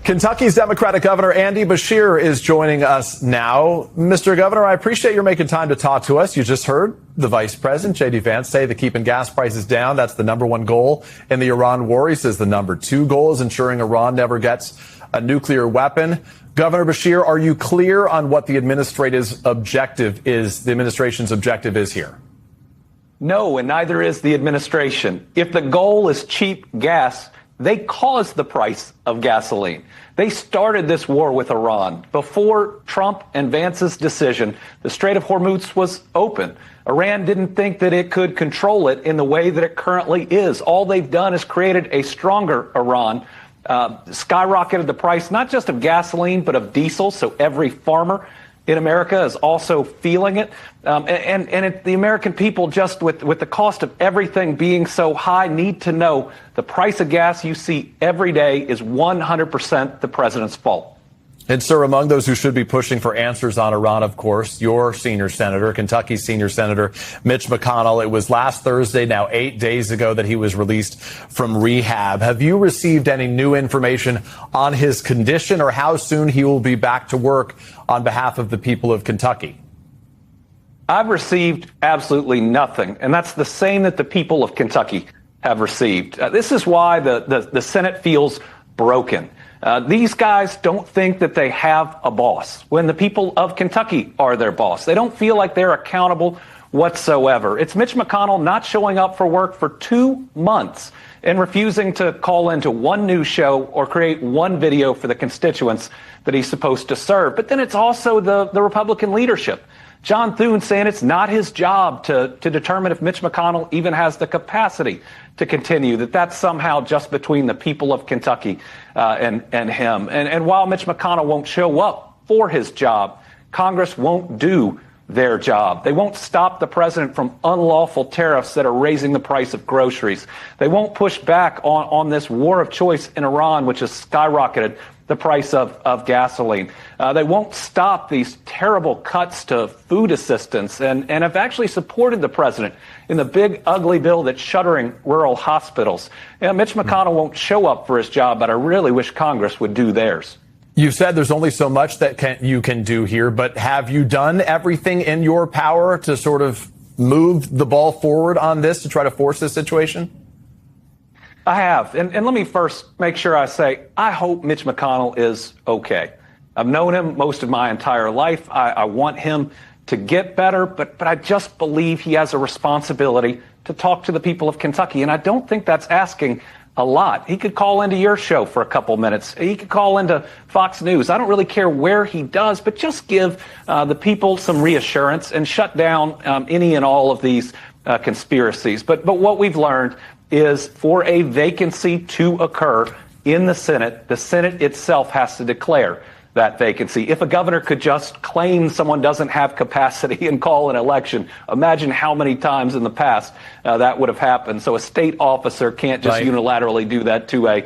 Kentucky's Democratic Governor Andy Beshear is joining us now. Mr. Governor, I appreciate your making time to talk to us. You just heard the Vice President, J.D. Vance, say that keeping gas prices down, that's the number one goal in the Iran war. He says the number two goal is ensuring Iran never gets a nuclear weapon. Governor Beshear, are you clear on what the administration's objective is here? No, and neither is the administration. If the goal is cheap gas, they caused the price of gasoline. They started this war with Iran. Before Trump and Vance's decision, the Strait of Hormuz was open. Iran didn't think that it could control it in the way that it currently is. All they've done is created a stronger Iran, skyrocketed the price not just of gasoline, but of diesel. So every farmer in America is also feeling it. The American people, just with the cost of everything being so high, need to know the price of gas you see every day is 100% the president's fault. And, sir, among those who should be pushing for answers on Iran, of course, your senior senator, Kentucky's senior senator, Mitch McConnell. It was last Thursday, now 8 days ago, that he was released from rehab. Have you received any new information on his condition or how soon he will be back to work on behalf of the people of Kentucky? I've received absolutely nothing, and that's the same that the people of Kentucky have received. This is why the Senate feels broken. These guys don't think that they have a boss when the people of Kentucky are their boss. They don't feel like they're accountable whatsoever. It's Mitch McConnell not showing up for work for 2 months and refusing to call into one news show or create one video for the constituents that he's supposed to serve. But then it's also the Republican leadership. John Thune saying it's not his job to determine if Mitch McConnell even has the capacity to continue, that's somehow just between the people of Kentucky and him. And while Mitch McConnell won't show up for his job, Congress won't do their job. They won't stop the president from unlawful tariffs that are raising the price of groceries. They won't push back on this war of choice in Iran, which has skyrocketed the price of gasoline. They won't stop these terrible cuts to food assistance and have actually supported the president in the big, ugly bill that's shuttering rural hospitals. Mitch McConnell won't show up for his job, but I really wish Congress would do theirs. You said there's only so much that you can do here, but have you done everything in your power to sort of move the ball forward on this to try to force this situation? I have. And let me first make sure I say, I hope Mitch McConnell is okay. I've known him most of my entire life. I want him to get better, but I just believe he has a responsibility to talk to the people of Kentucky. And I don't think that's asking a lot. He could call into your show for a couple minutes. He could call into Fox News. I don't really care where he does, but just give the people some reassurance and shut down any and all of these conspiracies. But what we've learned is for a vacancy to occur in the Senate itself has to declare that vacancy. If a governor could just claim someone doesn't have capacity and call an election, imagine how many times in the past that would have happened. So a state officer can't just unilaterally do that to a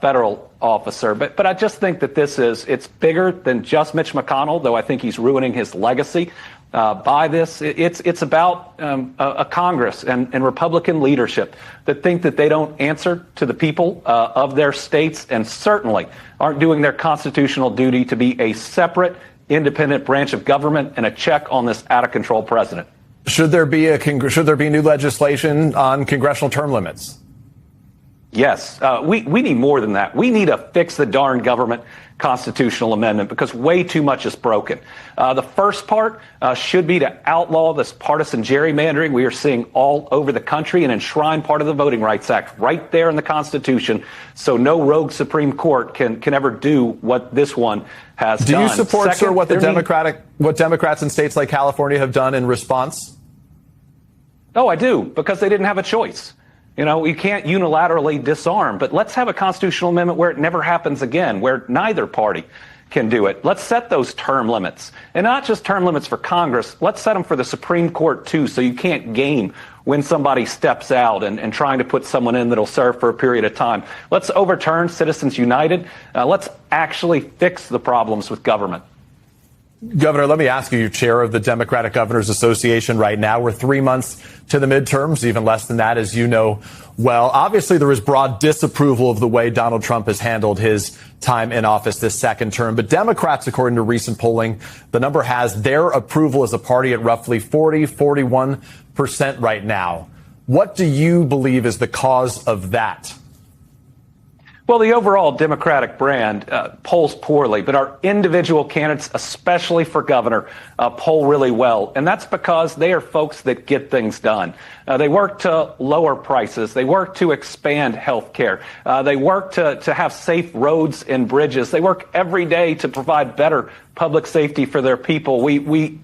federal officer. But I just think that it's bigger than just Mitch McConnell, though I think he's ruining his legacy by this. It's about a Congress and Republican leadership that think that they don't answer to the people of their states and certainly aren't doing their constitutional duty to be a separate, independent branch of government and a check on this out-of-control president. Should there be new legislation on congressional term limits? Yes, we need more than that. We need a fix the darn government constitutional amendment because way too much is broken. The first part should be to outlaw this partisan gerrymandering we are seeing all over the country and enshrine part of the Voting Rights Act right there in the Constitution so no rogue Supreme Court can ever do what this one has done. Do you support, sir, what Democrats in states like California have done in response? Oh, I do, because they didn't have a choice. You know, you can't unilaterally disarm, but let's have a constitutional amendment where it never happens again, where neither party can do it. Let's set those term limits, and not just term limits for Congress. Let's set them for the Supreme Court, too, so you can't game when somebody steps out and trying to put someone in that'll serve for a period of time. Let's overturn Citizens United. Let's actually fix the problems with government. Governor, let me ask you, you're chair of the Democratic Governors Association right now. We're 3 months to the midterms, even less than that, as you know well. Obviously, there is broad disapproval of the way Donald Trump has handled his time in office this second term. But Democrats, according to recent polling, the number has their approval as a party at roughly 41% right now. What do you believe is the cause of that? Well, the overall Democratic brand polls poorly, but our individual candidates, especially for governor, poll really well. And that's because they are folks that get things done. They work to lower prices. They work to expand health care. They work to have safe roads and bridges. They work every day to provide better public safety for their people. We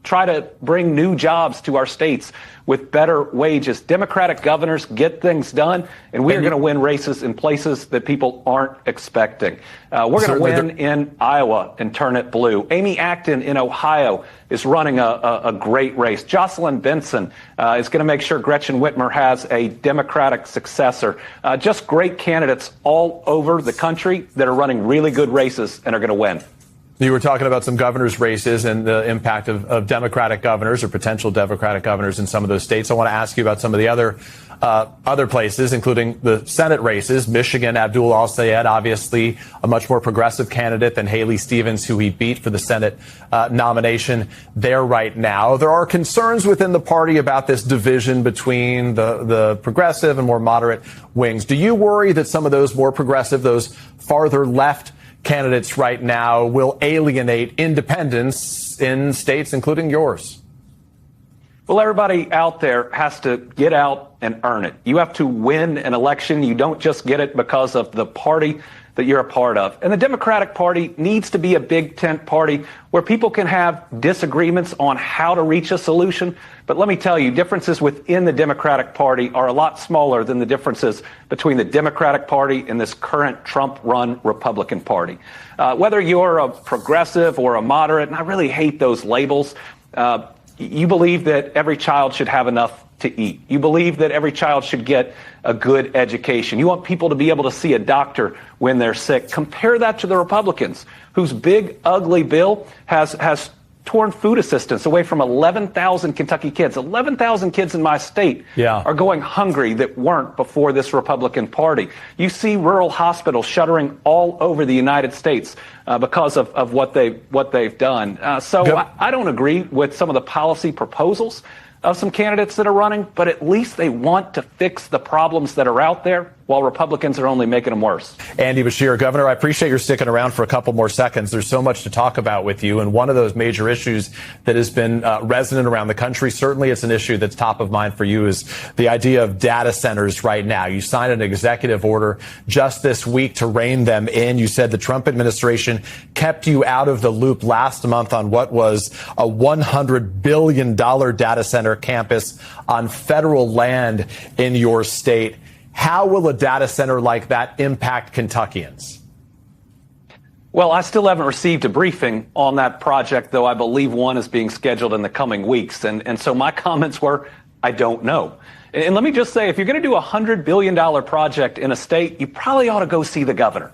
try to bring new jobs to our states with better wages. Democratic governors get things done, and we are going to win races in places that people aren't expecting. We're going to win in Iowa and turn it blue. Amy Acton in Ohio is running a great race. Jocelyn Benson is going to make sure Gretchen Whitmer has a Democratic successor. Just great candidates all over the country that are running really good races and are going to win. You were talking about some governors' races and the impact of Democratic governors or potential Democratic governors in some of those states. I want to ask you about some of the other places, including the Senate races. Michigan, Abdul Al-Sayed, obviously a much more progressive candidate than Haley Stevens, who he beat for the Senate nomination there right now. There are concerns within the party about this division between the progressive and more moderate wings. Do you worry that some of those more progressive, those farther left candidates right now will alienate independents in states, including yours? Well, everybody out there has to get out and earn it. You have to win an election. You don't just get it because of the party that you're a part of. And the Democratic Party needs to be a big tent party where people can have disagreements on how to reach a solution. But let me tell you, differences within the Democratic Party are a lot smaller than the differences between the Democratic Party and this current Trump-run Republican Party. Whether you're a progressive or a moderate, and I really hate those labels, you believe that every child should have enough to eat. You believe that every child should get a good education. You want people to be able to see a doctor when they're sick. Compare that to the Republicans, whose big, ugly bill has torn food assistance away from 11,000 Kentucky kids. 11,000 kids in my state are going hungry that weren't before this Republican Party. You see rural hospitals shuttering all over the United States because of what they've done. I don't agree with some of the policy proposals of some candidates that are running, but at least they want to fix the problems that are out there, while Republicans are only making them worse. Andy Beshear, Governor, I appreciate your sticking around for a couple more seconds. There's so much to talk about with you, and one of those major issues that has been resonant around the country, certainly it's an issue that's top of mind for you, is the idea of data centers right now. You signed an executive order just this week to rein them in. You said the Trump administration kept you out of the loop last month on what was a $100 billion data center campus on federal land in your state. How will a data center like that impact Kentuckians? Well, I still haven't received a briefing on that project, though I believe one is being scheduled in the coming weeks. And so my comments were, I don't know. And let me just say, if you're going to do a $100 billion project in a state, you probably ought to go see the governor.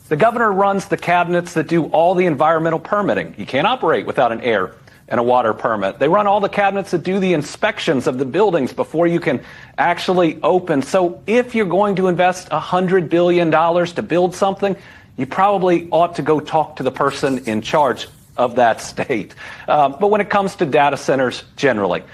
The governor runs the cabinets that do all the environmental permitting. You can't operate without an air and a water permit. They run all the cabinets that do the inspections of the buildings before you can actually open. So if you're going to invest $100 billion to build something, you probably ought to go talk to the person in charge of that state. But when it comes to data centers generally,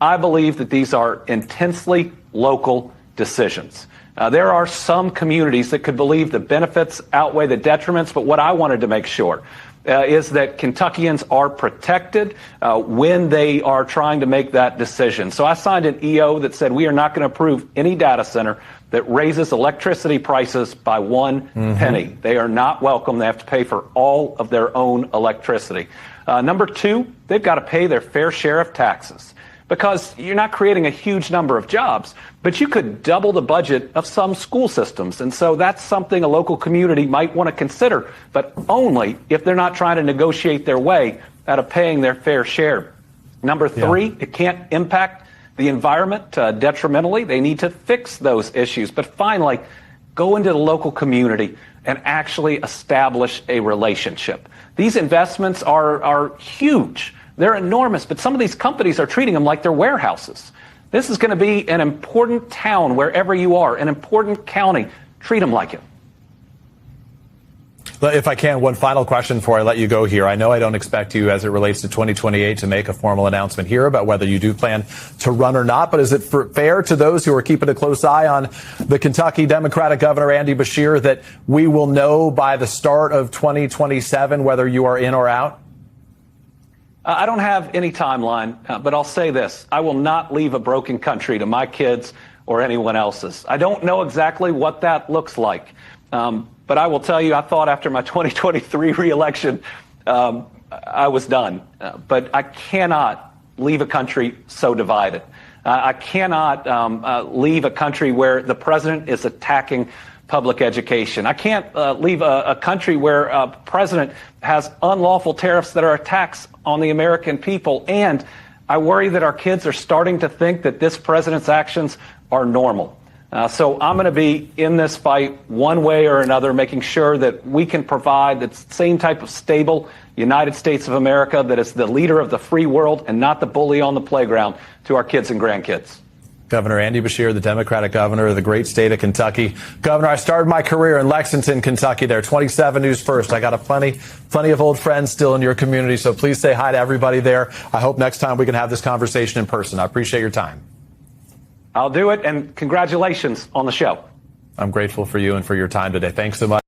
I believe that these are intensely local decisions. There are some communities that could believe the benefits outweigh the detriments, but what I wanted to make sure is that Kentuckians are protected when they are trying to make that decision. So I signed an EO that said we are not going to approve any data center that raises electricity prices by one penny. They are not welcome. They have to pay for all of their own electricity. Number two, they've got to pay their fair share of taxes, because you're not creating a huge number of jobs, but you could double the budget of some school systems. And so that's something a local community might want to consider, but only if they're not trying to negotiate their way out of paying their fair share. Number three, it can't impact the environment detrimentally. They need to fix those issues. But finally, go into the local community and actually establish a relationship. These investments are huge. They're enormous, but some of these companies are treating them like they're warehouses. This is going to be an important town wherever you are, an important county. Treat them like it. If I can, one final question before I let you go here. I know I don't expect you, as it relates to 2028, to make a formal announcement here about whether you do plan to run or not. But is it fair to those who are keeping a close eye on the Kentucky Democratic Governor, Andy Beshear, that we will know by the start of 2027 whether you are in or out? I don't have any timeline, but I'll say this. I will not leave a broken country to my kids or anyone else's. I don't know exactly what that looks like. But I will tell you, I thought after my 2023 reelection, I was done. But I cannot leave a country so divided. I cannot leave a country where the president is attacking public education. I can't leave a country where a president has unlawful tariffs that are attacks on the American people. And I worry that our kids are starting to think that this president's actions are normal. So I'm going to be in this fight one way or another, making sure that we can provide the same type of stable United States of America that is the leader of the free world and not the bully on the playground to our kids and grandkids. Governor Andy Beshear, the Democratic governor of the great state of Kentucky. Governor, I started my career in Lexington, Kentucky there, 27 News First. I got plenty of old friends still in your community, so please say hi to everybody there. I hope next time we can have this conversation in person. I appreciate your time. I'll do it, and congratulations on the show. I'm grateful for you and for your time today. Thanks so much.